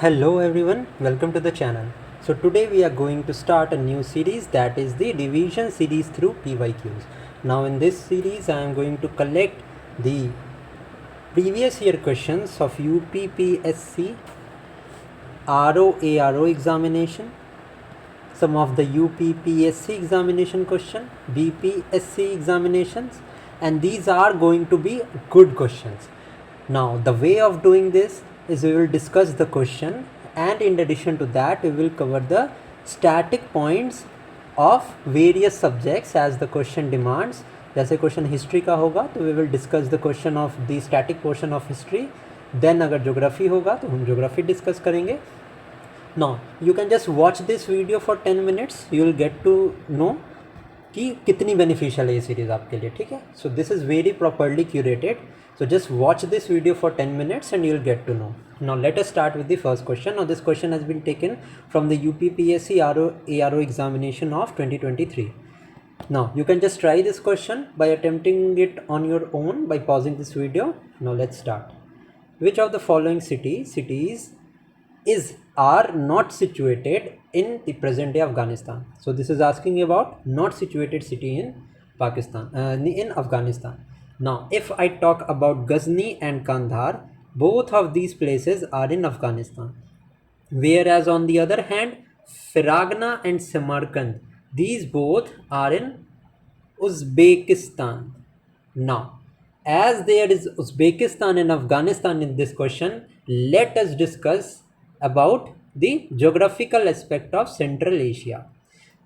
Hello everyone, welcome to the channel. So today we are going to start a new series, that is the revision series through PYQs. Now in this series I am going to collect the previous year questions of UPPSC RO examination, some of the UPPSC examination question, BPSC examinations, and these are going to be good questions. Now the way of doing this is we will discuss the question, and in addition to that we will cover the static points of various subjects as the question demands. जैसे question history का होगा तो we will discuss the question of the static portion of history. Then अगर geography होगा तो हम geography discuss करेंगे. Now you can just watch this video for 10 minutes, you will get to know कि कितनी बेनिफिशियल है ये सीरीज़ आपके लिए. ठीक है, so this is very properly curated, so just watch this video for 10 minutes and you'll get to know. Now let us start with the first question. Now this question has been taken from the UPPSC ARO examination of 2023. Now you can just try this question by attempting it on your own by pausing this video. Now let's start. Which of the following cities are not situated in the present day Afghanistan? So this is asking about not situated city in Pakistan, in Afghanistan. Now if I talk about Ghazni and Kandahar, both of these places are in Afghanistan, whereas on the other hand Faragna and Samarkand, these both are in Uzbekistan. Now as there is Uzbekistan and Afghanistan in this question, let us discuss about the geographical aspect of Central Asia.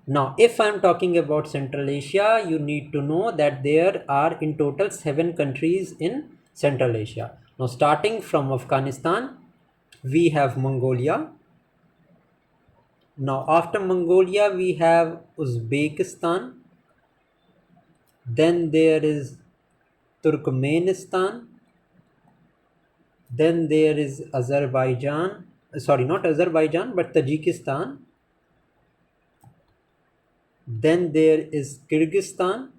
Now if I am talking about Central Asia, you need to know that there are in total 7 countries in Central Asia. Now starting from Afghanistan, we have Mongolia. Now after Mongolia we have Uzbekistan, then there is Turkmenistan, then there is Azerbaijan, sorry, not Azerbaijan but Tajikistan, then there is Kyrgyzstan,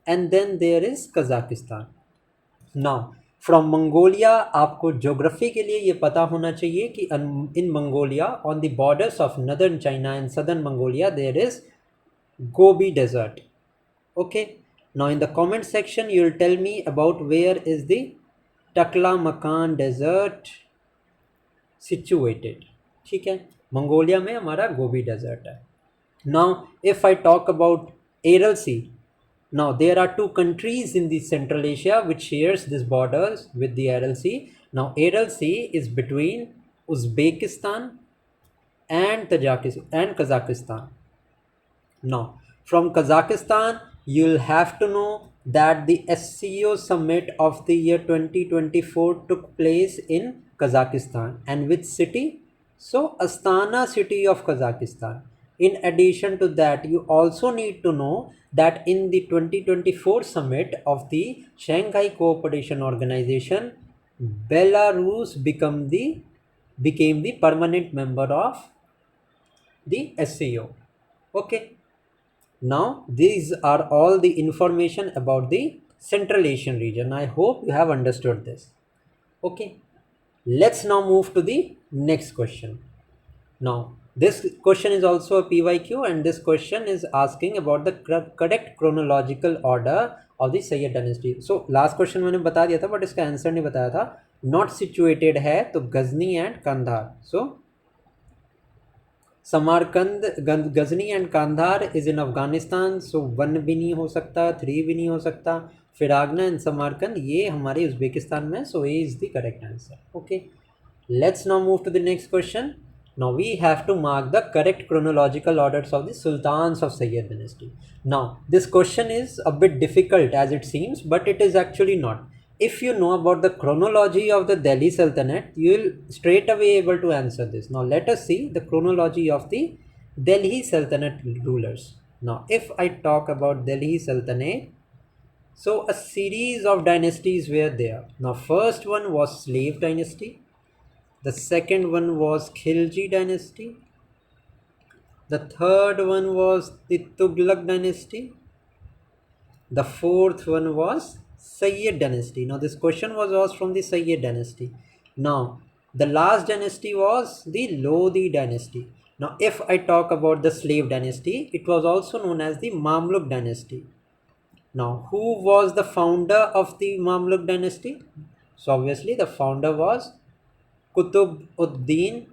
and then there is Kazakhstan. Now from Mongolia आपको geography के लिए ये पता होना चाहिए कि in Mongolia on the borders of northern China and southern Mongolia there is Gobi Desert. Okay, now in the comment section you will tell me about where is the Taklamakan Desert situated. ठीक है, Mongolia में हमारा Gobi desert है. Now if I talk about Aral Sea, now there are 2 countries in the Central Asia which shares these borders with the Aral Sea. Now Aral Sea is between Uzbekistan and Kazakhstan. Now from Kazakhstan you'll have to know that the SCO summit of the year 2024 took place in Kazakhstan. And which city? So Astana city of Kazakhstan. In addition to that, you also need to know that in the 2024 summit of the Shanghai Cooperation Organization, Belarus became the permanent member of the SCO. Okay. Now these are all the information about the Central Asian region. I hope you have understood this. Okay, let's now move to the next question. Now this question is also a PYQ, and this question is asking about the correct chronological order of the Sayyid dynasty. So last question मैंने बता दिया था but इसका answer नहीं बताया था. Not situated है तो Ghazni and Kandahar. So Samarkand, Ghazni and Kandahar is in Afghanistan, so 1 भी नहीं हो सकता, 3 भी नहीं हो सकता. Faragna and Samarkand ये हमारे उज़्बेकिस्तान में, so A is the correct answer. Okay, let's now move to the next question. Now we have to mark the correct chronological orders of the sultans of Sayyid dynasty. Now this question is a bit difficult as it seems, but it is actually not. If you know about the chronology of the Delhi Sultanate, you will straight away able to answer this. Now let us see the chronology of the Delhi Sultanate rulers. Now if I talk about Delhi Sultanate, so a series of dynasties were there. Now first one was slave dynasty, the second one was Khilji dynasty, the third one was the Tughlaq dynasty, the fourth one was Sayyid dynasty. Now this question was asked from the Sayyid dynasty. Now The last dynasty was the Lodi dynasty. Now, if I talk about the slave dynasty, it was also known as the Mamluk dynasty. Now, who was the founder of the Mamluk dynasty? So, obviously, the founder was Qutb ud-Din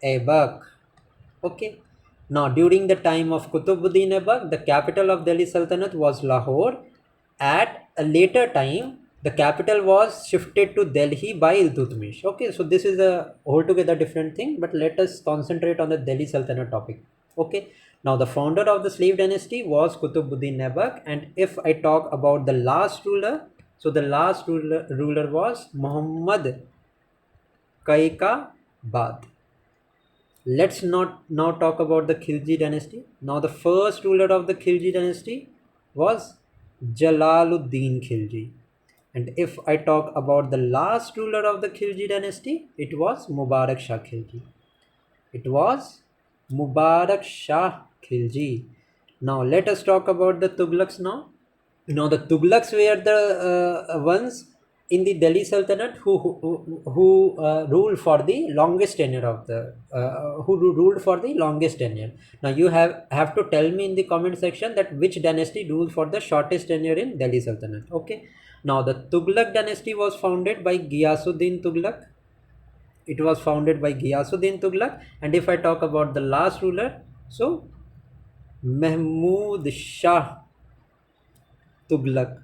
Aibak. Okay. Now, during the time of Qutbuddin Aibak, the capital of Delhi Sultanate was Lahore. At a later time, the capital was shifted to Delhi by Iltutmish. Okay, so this is a altogether different thing, but let us concentrate on the Delhi Sultanate topic. Okay, now the founder of the slave dynasty was Qutbuddin Aibak, and if I talk about the last ruler, so the last ruler was Muhammad Kaikabad. Let's not now talk about the Khilji dynasty. Now the first ruler of the Khilji dynasty was Jalaluddin Khilji. And if I talk about the last ruler of the Khilji dynasty, it was Mubarak Shah Khilji. It was Mubarak Shah Khilji. Now let us talk about the Tughlaqs now. Now the Tughlaqs were the ones in the Delhi Sultanate who ruled for the longest tenure of the who ruled for the longest tenure. Now you have to tell me in the comment section that which dynasty ruled for the shortest tenure in Delhi Sultanate. Okay. Now the Tughlaq dynasty was founded by Ghiyasuddin Tughlaq. It was founded by Ghiyasuddin Tughlaq, and if I talk about the last ruler, so Mahmud Shah Tughlaq.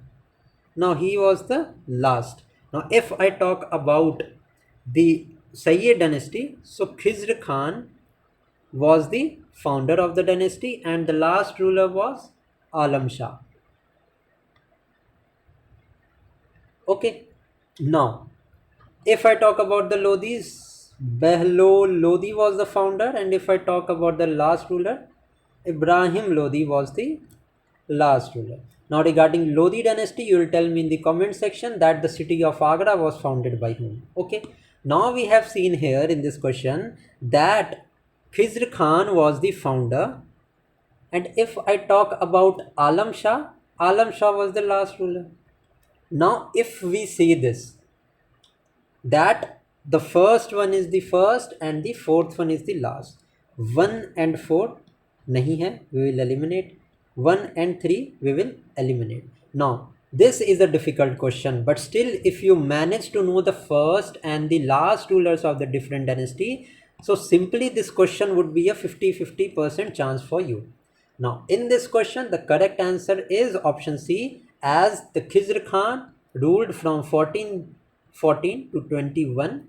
Now he was the last. Now if I talk about the Sayyid dynasty, so Khizr Khan was the founder of the dynasty and the last ruler was Alam Shah. Okay. Now if I talk about the Lodis, Behlol Lodi was the founder, and if I talk about the last ruler, Ibrahim Lodi was the last ruler. Now regarding Lodi dynasty, you will tell me in the comment section that the city of Agra was founded by whom. Okay. Now we have seen here in this question that Khizr Khan was the founder, and if I talk about Alam Shah was the last ruler. Now if we see this, that the first one is the first and the fourth one is the last. 1 and 4 nahi hai, we will eliminate. 1 and 3 we will eliminate. Now this is a difficult question, but still if you manage to know the first and the last rulers of the different dynasty, so simply this question would be a 50-50% chance for you. Now in this question the correct answer is option C, as the Khizr Khan ruled from 1414 to 21.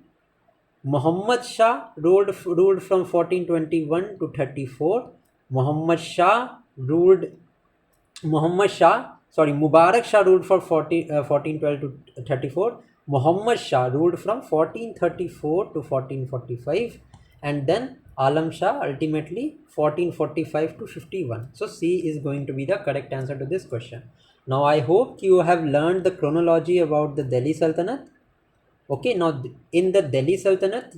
Muhammad Shah ruled from 1421 to 34. Mubarak Shah ruled for 1412 to 34. Muhammad Shah ruled from 1434 to 1445, and then Alam Shah ultimately 1445 to 51. So C is going to be the correct answer to this question. Now I hope you have learned the chronology about the Delhi Sultanate. Okay, now in the Delhi Sultanate,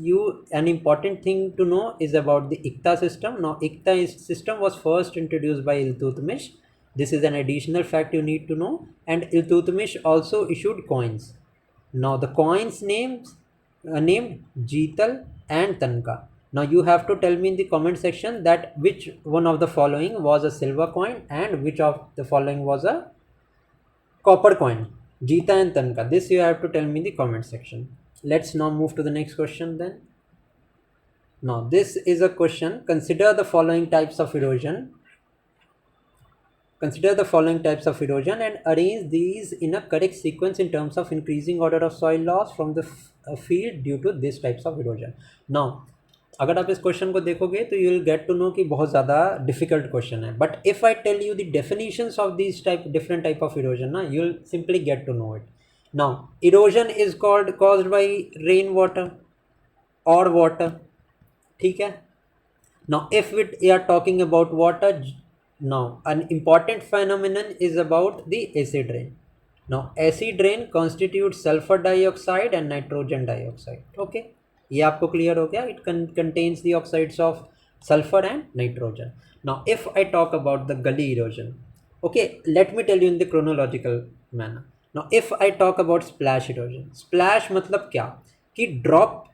an important thing to know is about the Iqta system. Now Iqta system was first introduced by Iltutmish. This is an additional fact you need to know. And Iltutmish also issued coins. Now the coins named Jeetal and Tanka. Now you have to tell me in the comment section that which one of the following was a silver coin and which of the following was a copper coin. Jeeta and Tanka. This you have to tell me in the comment section. Let's now move to the next question then. Now this is a question. Consider the following types of erosion. Consider the following types of erosion and arrange these in a correct sequence in terms of increasing order of soil loss from the field due to these types of erosion. Now अगर आप इस question को देखोगे तो you will get to know कि बहुत ज़्यादा difficult question है, but if I tell you the definitions of this different type of erosion ना, you will simply get to know it. Now erosion is caused by rain water और water. ठीक है. Now if we are talking about water, now an important phenomenon is about the acid rain. Now acid rain constitute sulphur dioxide and nitrogen dioxide. Okay, ये आपको clear हो गया. It contains the oxides of sulphur and nitrogen. Now if I talk about the gully erosion, okay, let me tell you in the chronological manner. Now if I talk about splash erosion, splash मतलब क्या कि drop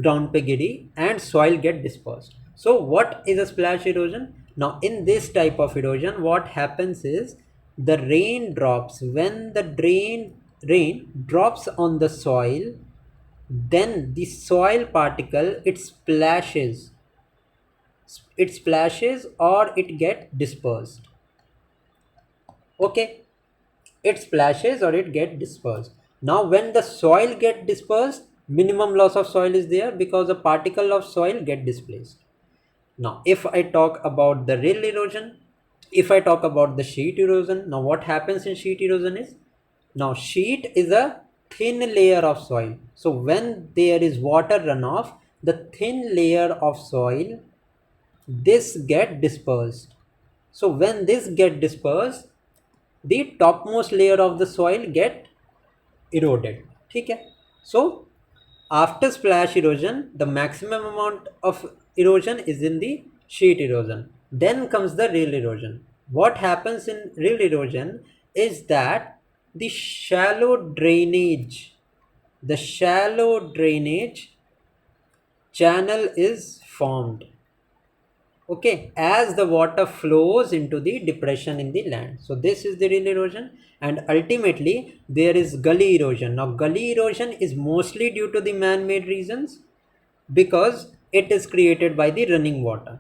ground पे गिरी and soil get dispersed. So what is a splash erosion? Now in this type of erosion, what happens is the rain drops, when the rain drops on the soil, then the soil particle it splashes or it get dispersed. Okay, it splashes or it get dispersed. Now when the soil get dispersed, minimum loss of soil is there because a particle of soil get displaced. Now if I talk about the rill erosion, if I talk about the sheet erosion, now what happens in sheet erosion is, now sheet is a thin layer of soil. So when there is water runoff, the thin layer of soil, this get dispersed. So when this get dispersed, the topmost layer of the soil get eroded. ठीक है. So after splash erosion, the maximum amount of erosion is in the sheet erosion. Then comes the rill erosion. What happens in rill erosion is that the shallow drainage channel is formed, okay, as the water flows into the depression in the land. So this is the rill erosion, and ultimately there is gully erosion. Now gully erosion is mostly due to the man-made reasons because it is created by the running water.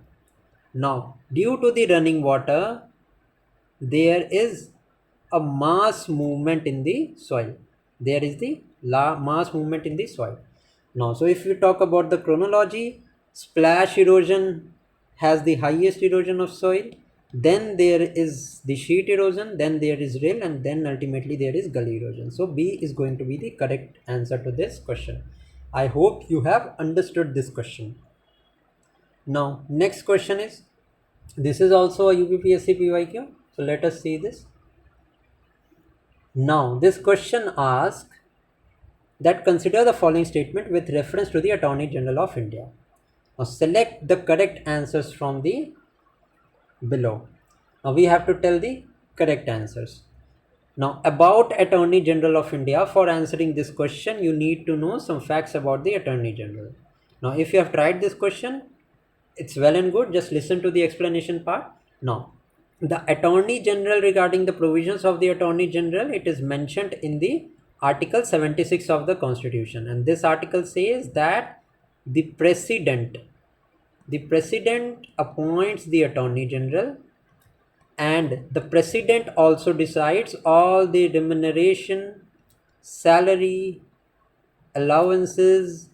Now due to the running water, there is a mass movement in the soil. There is the mass movement in the soil. Now, so if you talk about the chronology, splash erosion has the highest erosion of soil, then there is the sheet erosion, then there is rill, and then ultimately there is gully erosion. So B is going to be the correct answer to this question. I hope you have understood this question. Now next question is, this is also a UPPSC PYQ. So let us see this. Now this question asks that consider the following statement with reference to the Attorney General of India. Now select the correct answers from the below. Now we have to tell the correct answers. Now about Attorney General of India, for answering this question you need to know some facts about the Attorney General. Now if you have tried this question, it's well and good, just listen to the explanation part. Now the Attorney General, regarding the provisions of the Attorney General, it is mentioned in the Article 76 of the Constitution, and this article says that the President appoints the Attorney General, and the President also decides all the remuneration, salary, allowances,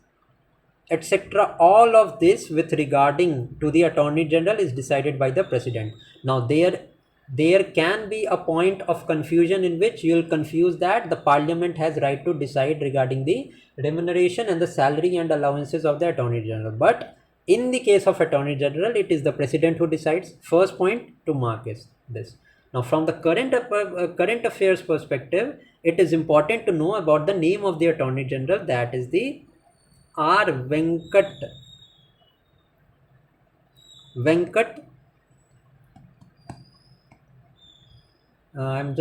etc. All of this with regarding to the Attorney General is decided by the President. Now there can be a point of confusion in which you will confuse that the Parliament has right to decide regarding the remuneration and the salary and allowances of the Attorney General, but in the case of Attorney General, it is the President who decides. First point to mark is this. Now from the current affairs perspective, it is important to know about the name of the Attorney General, that is the R. Venkat. I am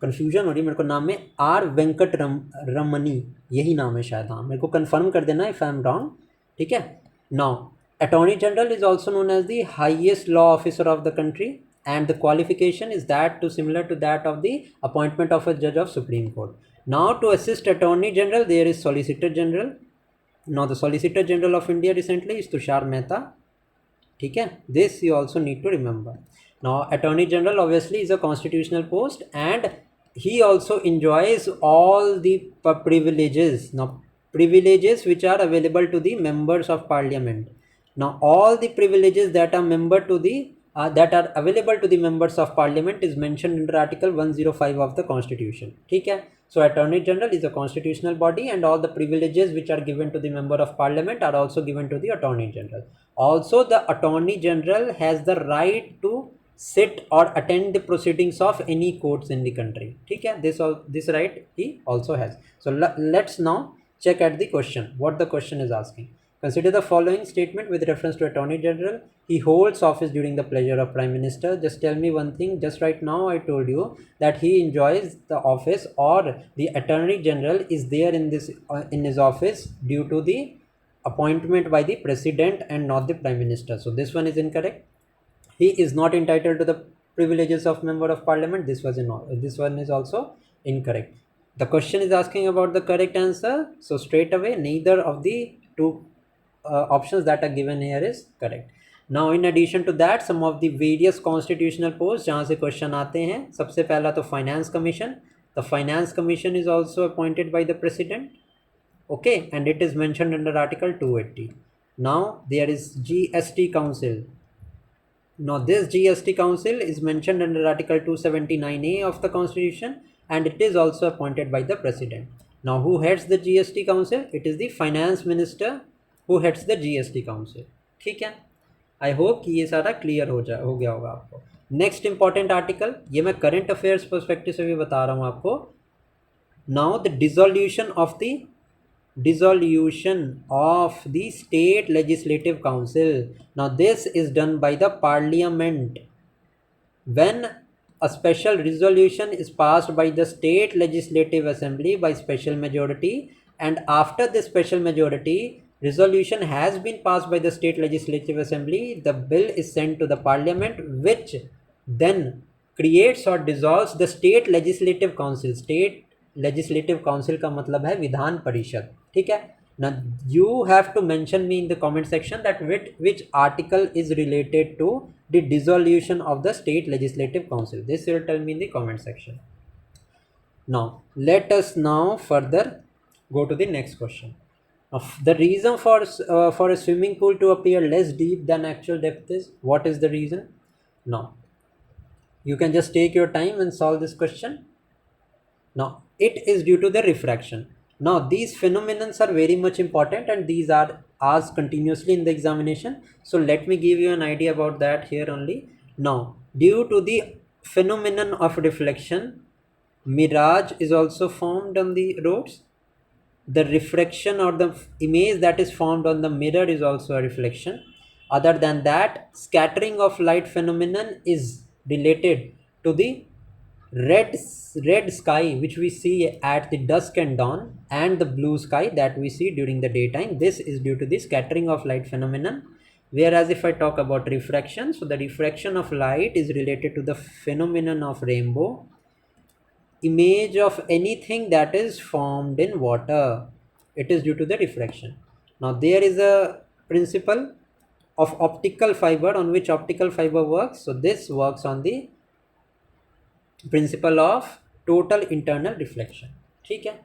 confusion हो रही है मेरे को नाम में. Are Venkat रमनी, यही नाम है शायद. हाँ, मेरे को कंफर्म कर देना इफ आई एम रॉन्ग. ठीक है. Now attorney general is also known as the highest law officer of the country, and the qualification is that to similar to that of the appointment of a judge of Supreme Court. Now to assist Attorney General, there is Solicitor General. Now the Solicitor General of India recently is Tushar Mehta. ठीक है, this you also need to remember. Now Attorney General obviously is a constitutional post, and he also enjoys all the privileges. Now privileges which are available to the members of Parliament. Now all the privileges that are that are available to the members of Parliament is mentioned under Article 105 of the Constitution. ठीक है. So Attorney General is a constitutional body, and all the privileges which are given to the member of Parliament are also given to the Attorney General. Also the Attorney General has the right to sit or attend the proceedings of any courts in the country. ठीक है. This right he also has. So let's now check at the question, what the question is asking. Consider the following statement with reference to Attorney General. He holds office during the pleasure of Prime Minister. Just tell me one thing. Just right now I told you that he enjoys the office, or the Attorney General is there in this in his office due to the appointment by the President and not the Prime Minister. So this one is incorrect. He is not entitled to the privileges of Member of Parliament. This one is also incorrect. The question is asking about the correct answer. So straight away, neither of the two options that are given here is correct. Now in addition to that, some of the various constitutional posts जहाँ से question आते हैं, सबसे पहला तो Finance Commission. The Finance Commission is also appointed by the President. Okay, and it is mentioned under Article 280. Now there is GST Council. Now this GST Council is mentioned under Article 279A of the Constitution, and it is also appointed by the President. Now who heads the GST Council? It is the Finance Minister who heads the GST Council. ठीक है, I hope कि ये सारा clear हो गया होगा आपको. Next important article, ये मैं करंट अफेयर्स पर्सपेक्टिव से भी बता रहा हूँ आपको. Now the dissolution of the State Legislative Council. Now this is done by the Parliament. When a special resolution is passed by the State Legislative Assembly by special majority, and after this special majority resolution has been passed by the State Legislative Assembly, the bill is sent to the Parliament, which then creates or dissolves the State Legislative Council. State Legislative Council का मतलब है विधान परिषद. ठीक है. Now you have to mention me in the comment section that which article is related to the dissolution of the State Legislative Council. This will tell me in the comment section. Now let us now further go to the next question. Now, the reason for a swimming pool to appear less deep than actual depth is, what is the reason? Now you can just take your time and solve this question. Now it is due to the refraction. Now these phenomena are very much important, and these are asked continuously in the examination. So let me give you an idea about that here only. Now due to the phenomenon of reflection, mirage is also formed on the roads. The refraction or the image that is formed on the mirror is also a reflection. Other than that, scattering of light phenomenon is related to the red sky which we see at the dusk and dawn, and the blue sky that we see during the daytime. This is due to the scattering of light phenomenon. Whereas if I talk about refraction, so the refraction of light is related to the phenomenon of rainbow, image of anything that is formed in water. It is due to the refraction. Now there is a principle of optical fiber on which optical fiber works. So this works on the principle of total internal reflection. ठीक है.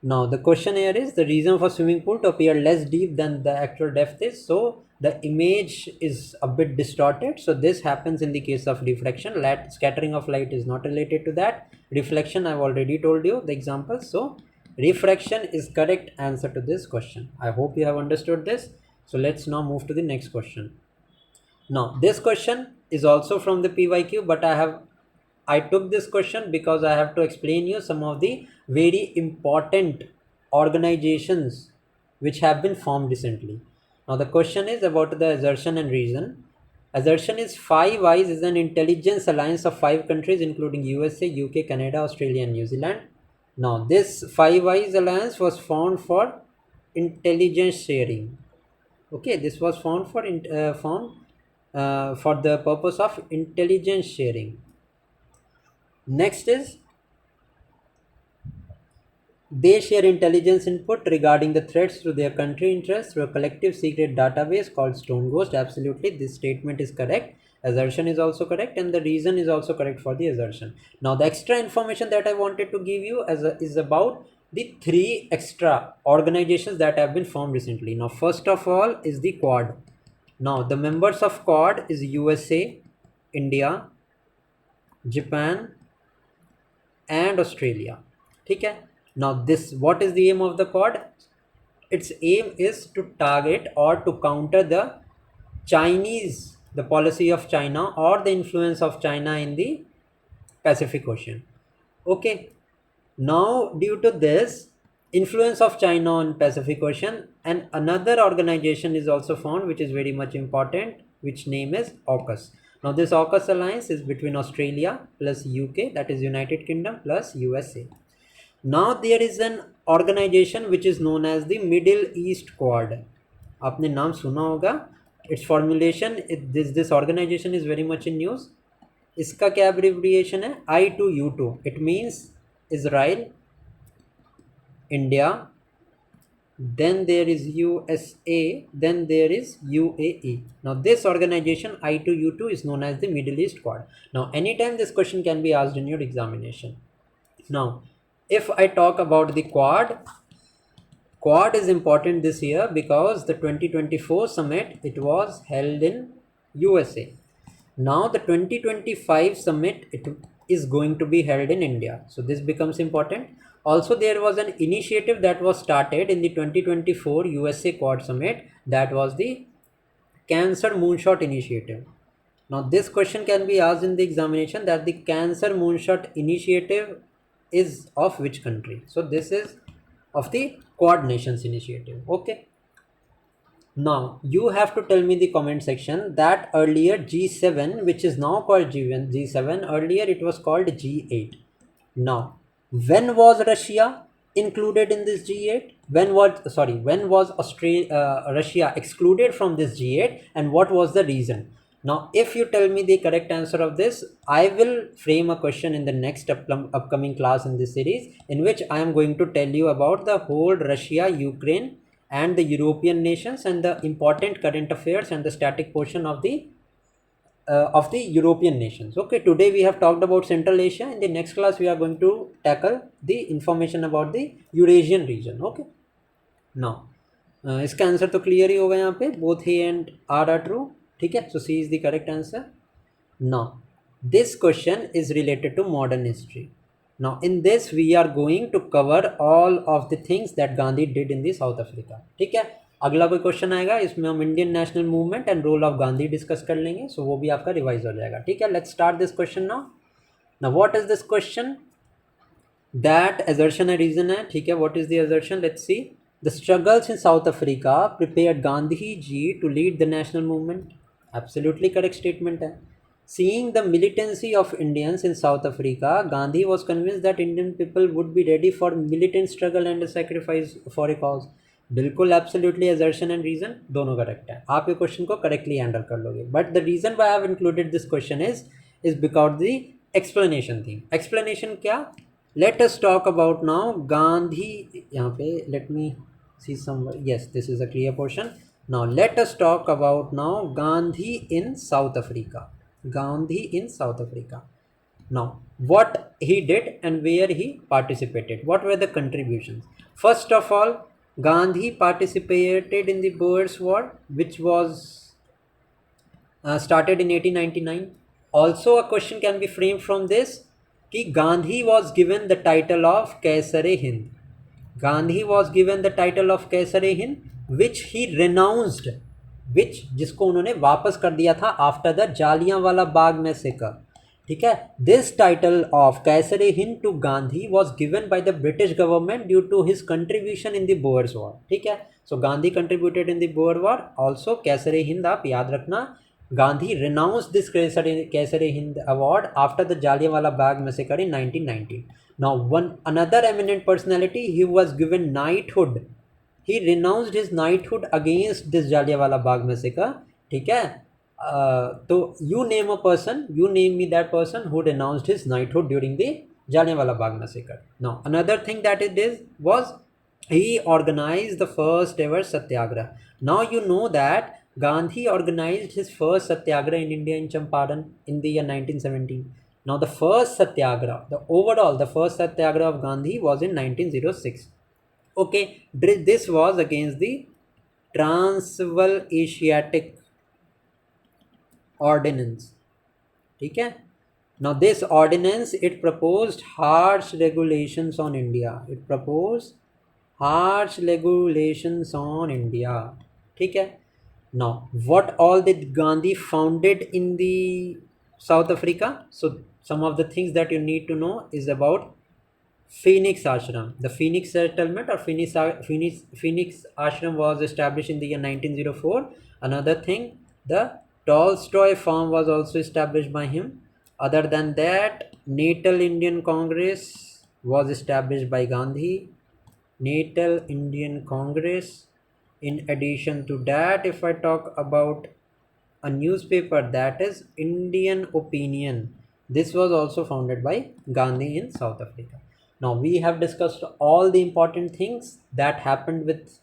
Now the question here is the reason for swimming pool to appear less deep than the actual depth is. So the image is a bit distorted. So this happens in the case of refraction. Scattering of light is not related to that. Reflection, I've already told you the examples. So refraction is correct answer to this question. I hope you have understood this. So let's now move to the next question. Now this question is also from the PYQ, but I took this question because I have to explain you some of the very important organizations which have been formed recently. Now the question is about the assertion and reason. Assertion is Five Eyes is an intelligence alliance of 5 countries including USA, UK, Canada, Australia and New Zealand. Now this Five Eyes alliance was formed for intelligence sharing. Okay, this was formed for the purpose of intelligence sharing. Next is they share intelligence input regarding the threats to their country interests through a collective secret database called Stone Ghost. Absolutely, this statement is correct. Assertion is also correct, and the reason is also correct for the assertion. Now the extra information that I wanted to give you is about the 3 extra organizations that have been formed recently. Now first of all is the Quad. Now the members of Quad is USA, India, Japan and Australia. ठीक है. Now this, what is the aim of the Quad? Its aim is to target or to counter the policy of China or the influence of China in the Pacific Ocean. Okay. Now due to this influence of China on Pacific Ocean, and another organization is also found which is very much important, which name is AUKUS. Now this AUKUS alliance is between Australia plus UK, that is United Kingdom, plus USA. Now there is an organization which is known as the Middle East Quad. आपने नाम सुना होगा. Its formulation, this organization is very much in news. इसका क्या abbreviation है? I2U2. It means Israel, India, then there is USA, then there is UAE. Now this organization I2U2 is known as the Middle East Quad. Now anytime this question can be asked in your examination. Now if I talk about the Quad is important this year because the 2024 summit, it was held in USA. Now the 2025 summit, it is going to be held in India. So this becomes important. Also there was an initiative that was started in the 2024 USA Quad summit, that was the Cancer Moonshot Initiative. Now this question can be asked in the examination, that the Cancer Moonshot Initiative is of which country? So this is of the Quad Nations Initiative. Okay. Now you have to tell me the comment section that earlier G7, which is now called G7, earlier it was called G8. Now when was Russia included in this G8? When was Russia excluded from this G8, and what was the reason? Now if you tell me the correct answer of this, I will frame a question in the next upcoming class in this series, in which I am going to tell you about the whole Russia, Ukraine and the European nations, and the important current affairs and the static portion of the European nations. Okay, today we have talked about Central Asia. In the next class we are going to tackle the information about the Eurasian region. Okay, now इसका answer तो clear ही होगा यहाँ पे, both he and R are true. ठीक है, so C is the correct answer. Now this question is related to modern history. Now in this we are going to cover all of the things that Gandhi did in the South Africa. ठीक है, अगला कोई question आएगा इसमें हम Indian national movement and role of Gandhi discuss कर लेंगे, सो वो भी आपका रिवाइज हो जाएगा. ठीक है, let's start this question now. Now what is this question? That assertion है, रीजन है. ठीक है, what is the assertion? Let's see. The struggles in South Africa prepared Gandhi ji to lead the national movement. Absolutely correct statement है. Seeing the militancy of Indians in South Africa, Gandhi was convinced that Indian people would be ready for militant struggle and a sacrifice for a cause. बिल्कुल absolutely assertion and reason दोनों correct है. आप ये question को correctly handle कर लोगे. But the reason why I have included this question is because the explanation थी. Explanation क्या? Let us talk about now Gandhi. यहाँ पे let me see some. Yes, this is a clear portion. Now let us talk about now Gandhi in South Africa. Gandhi in South Africa. Now what he did and where he participated, what were the contributions? First of all, Gandhi participated in the Boers War, which was started in 1899. Also a question can be framed from this कि Gandhi was given the title of Kaisar-e-Hind. Gandhi was given the title of Kaisar-e-Hind, which he renounced, जिसको उन्होंने वापस कर दिया था after the Jallianwala Bagh massacre. ठीक है, this title of Kaisar-i-Hind to Gandhi was given by the British government due to his contribution in the Boers war. ठीक है, so Gandhi contributed in the Boer war. Also Kaisar-i-Hind, आप याद रखना, Gandhi renounce this Kaisar-i-Hind award after the Jallianwala Bagh massacre in 1919. Now one another eminent personality, he was given knighthood. He renounced his knighthood against this Jallianwala Bagh massacre. ठीक है, तो you name me that person who renounced his knighthood during the Jallianwala Bagh massacre. Now another thing that it is was he organized the first ever satyagraha. Now you know that Gandhi organized his first satyagraha in India in Champaran in the year 1917. Now the first satyagraha, the first satyagraha of Gandhi was in 1906. Okay, this was against the Transvaal Asiatic Ordinance. ठीक है, now this ordinance, it proposed harsh regulations on India. ठीक है. Now what all did Gandhi founded in the South Africa? So some of the things that you need to know is about Phoenix Ashram. The Phoenix settlement or Phoenix Ashram was established in the year 1904. Another thing, the Tolstoy farm was also established by him. Other than that, Natal Indian Congress was established by Gandhi. Natal Indian Congress. In addition to that, if I talk about a newspaper, that is Indian Opinion. This was also founded by Gandhi in South Africa. Now we have discussed all the important things that happened with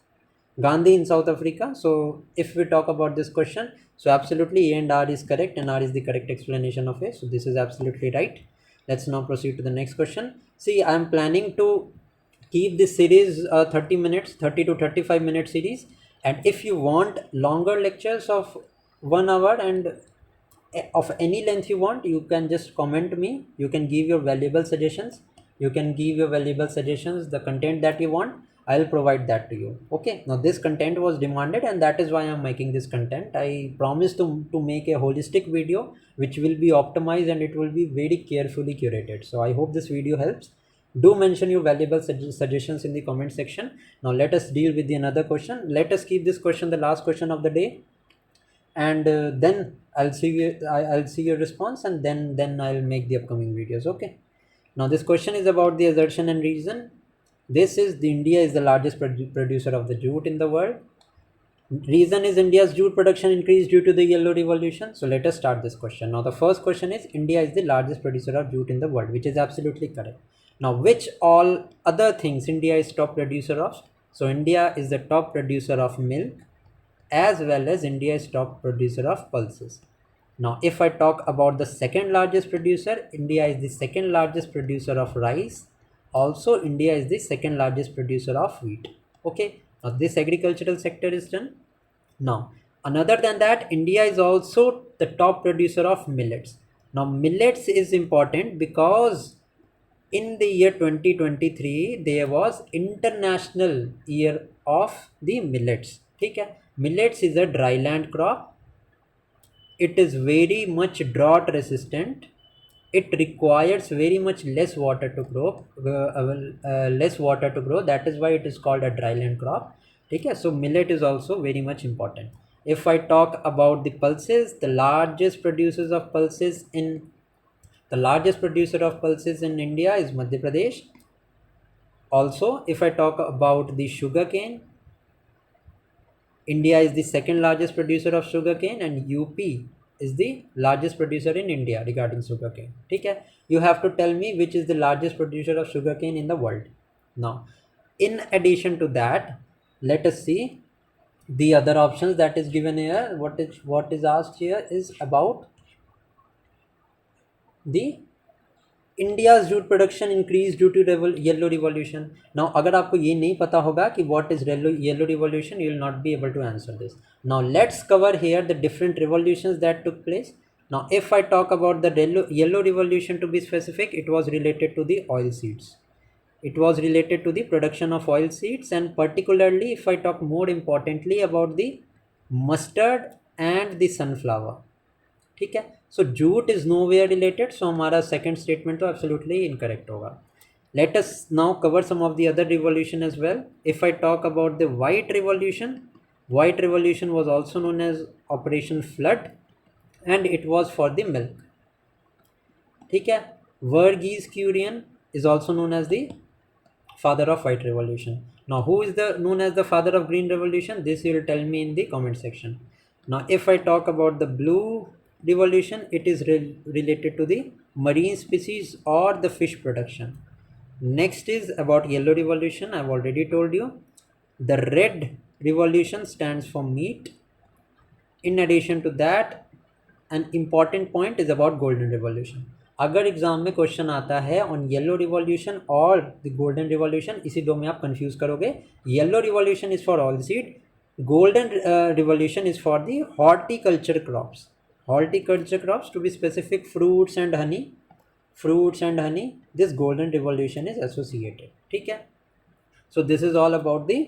Gandhi in South Africa. So if we talk about this question, so absolutely A and R is correct and R is the correct explanation of it. So this is absolutely right. Let's now proceed to the next question. See, I am planning to keep this series 30 minutes, 30 to 35 minute series. And if you want longer lectures of 1 hour and of any length you want, you can just comment me. You can give your valuable suggestions. The content that you want, I'll provide that to you. Okay, now this content was demanded and that is why I'm making this content. I promise to make a holistic video which will be optimized and it will be very carefully curated. So I hope this video helps. Do mention your valuable suggestions in the comment section. Now let us deal with the another question. Let us keep this question the last question of the day, and then I'll see your response, and then I'll make the upcoming videos. Okay, now this question is about the assertion and reason. This is the India is the largest producer of the jute in the world. Reason is India's jute production increased due to the yellow revolution. So let us start this question. Now the first question is India is the largest producer of jute in the world, which is absolutely correct. Now which all other things India is top producer of? So India is the top producer of milk, as well as India is top producer of pulses. Now if I talk about the second largest producer, India is the second largest producer of rice. Also India is the second largest producer of wheat. Okay, now this agricultural sector is done. Now another than that, India is also the top producer of millets. Now millets is important because in the year 2023 there was International Year of the Millets. Okay, millets is a dryland crop. It is very much drought resistant. It requires very much less water to grow. That is why it is called a dryland crop. Okay, so millet is also very much important. If I talk about the pulses, the largest producer of pulses in India is Madhya Pradesh. Also, if I talk about the sugarcane, India is the second largest producer of sugarcane and UP is the largest producer in India regarding sugarcane. Okay, you have to tell me which is the largest producer of sugarcane in the world. Now, in addition to that, let us see the other options that is given here. What is asked here is about the India's jute production increased due to yellow revolution. Now अगर आपको ये नहीं पता होगा कि what is yellow revolution, you will not be able to answer this. Now let's cover here the different revolutions that took place. Now if I talk about the yellow revolution, to be specific, it was related to the oil seeds. It was related to the production of oil seeds, and particularly if I talk more importantly about the mustard and the sunflower. ठीक है, so jute is nowhere related, so हमारा second statement तो absolutely incorrect होगा. Let us now cover some of the other revolution as well. If I talk about the white revolution was also known as operation flood and it was for the milk. ठीक है, Verghese Kurien is also known as the father of white revolution. Now who is the known as the father of green revolution? This you will tell me in the comment section. Now if I talk about the blue revolution, it is related to the marine species or the fish production. Next is about yellow revolution. I've already told you. The red revolution stands for meat. In addition to that, an important point is about golden revolution. अगर exam में question आता है on yellow revolution और the golden revolution, इसी दो में आप confuse करोगे. Yellow revolution is for oil seed, golden revolution is for the horticulture crops. Horticulture crops, to be specific, fruits and honey. This golden revolution is associated. ठीक है, so this is all about the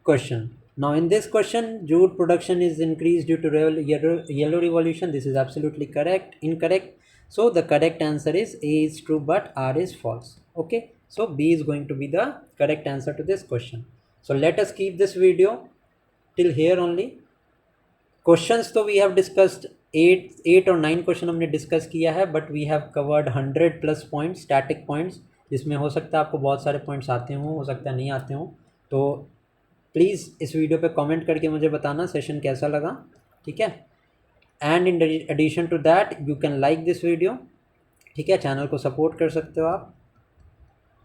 question. Now in this question, jute production is increased due to yellow revolution. This is absolutely incorrect. So the correct answer is A is true but R is false. Okay, so B is going to be the correct answer to this question. So let us keep this video till here only. Questions तो we have discussed 8 और 9 question हमने discuss किया है, but we have covered 100+ points, static points, जिसमें हो सकता है आपको बहुत सारे पॉइंट्स आते हों, हो सकता है नहीं आते हों. तो प्लीज़ इस वीडियो पे कमेंट करके मुझे बताना सेशन कैसा लगा, ठीक है. And in addition to that you can like this video, ठीक है. चैनल को सपोर्ट कर सकते हो आप,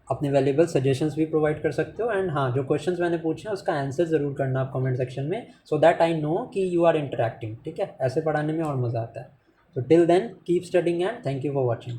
अपने वैल्यूएबल सजेशंस भी प्रोवाइड कर सकते हो. एंड हाँ, जो क्वेश्चंस मैंने पूछे हैं उसका आंसर ज़रूर करना आप कमेंट सेक्शन में, सो दैट आई नो कि यू आर इंटरेक्टिंग, ठीक है. ऐसे पढ़ाने में और मज़ा आता है. So till then, keep studying and thank you for watching.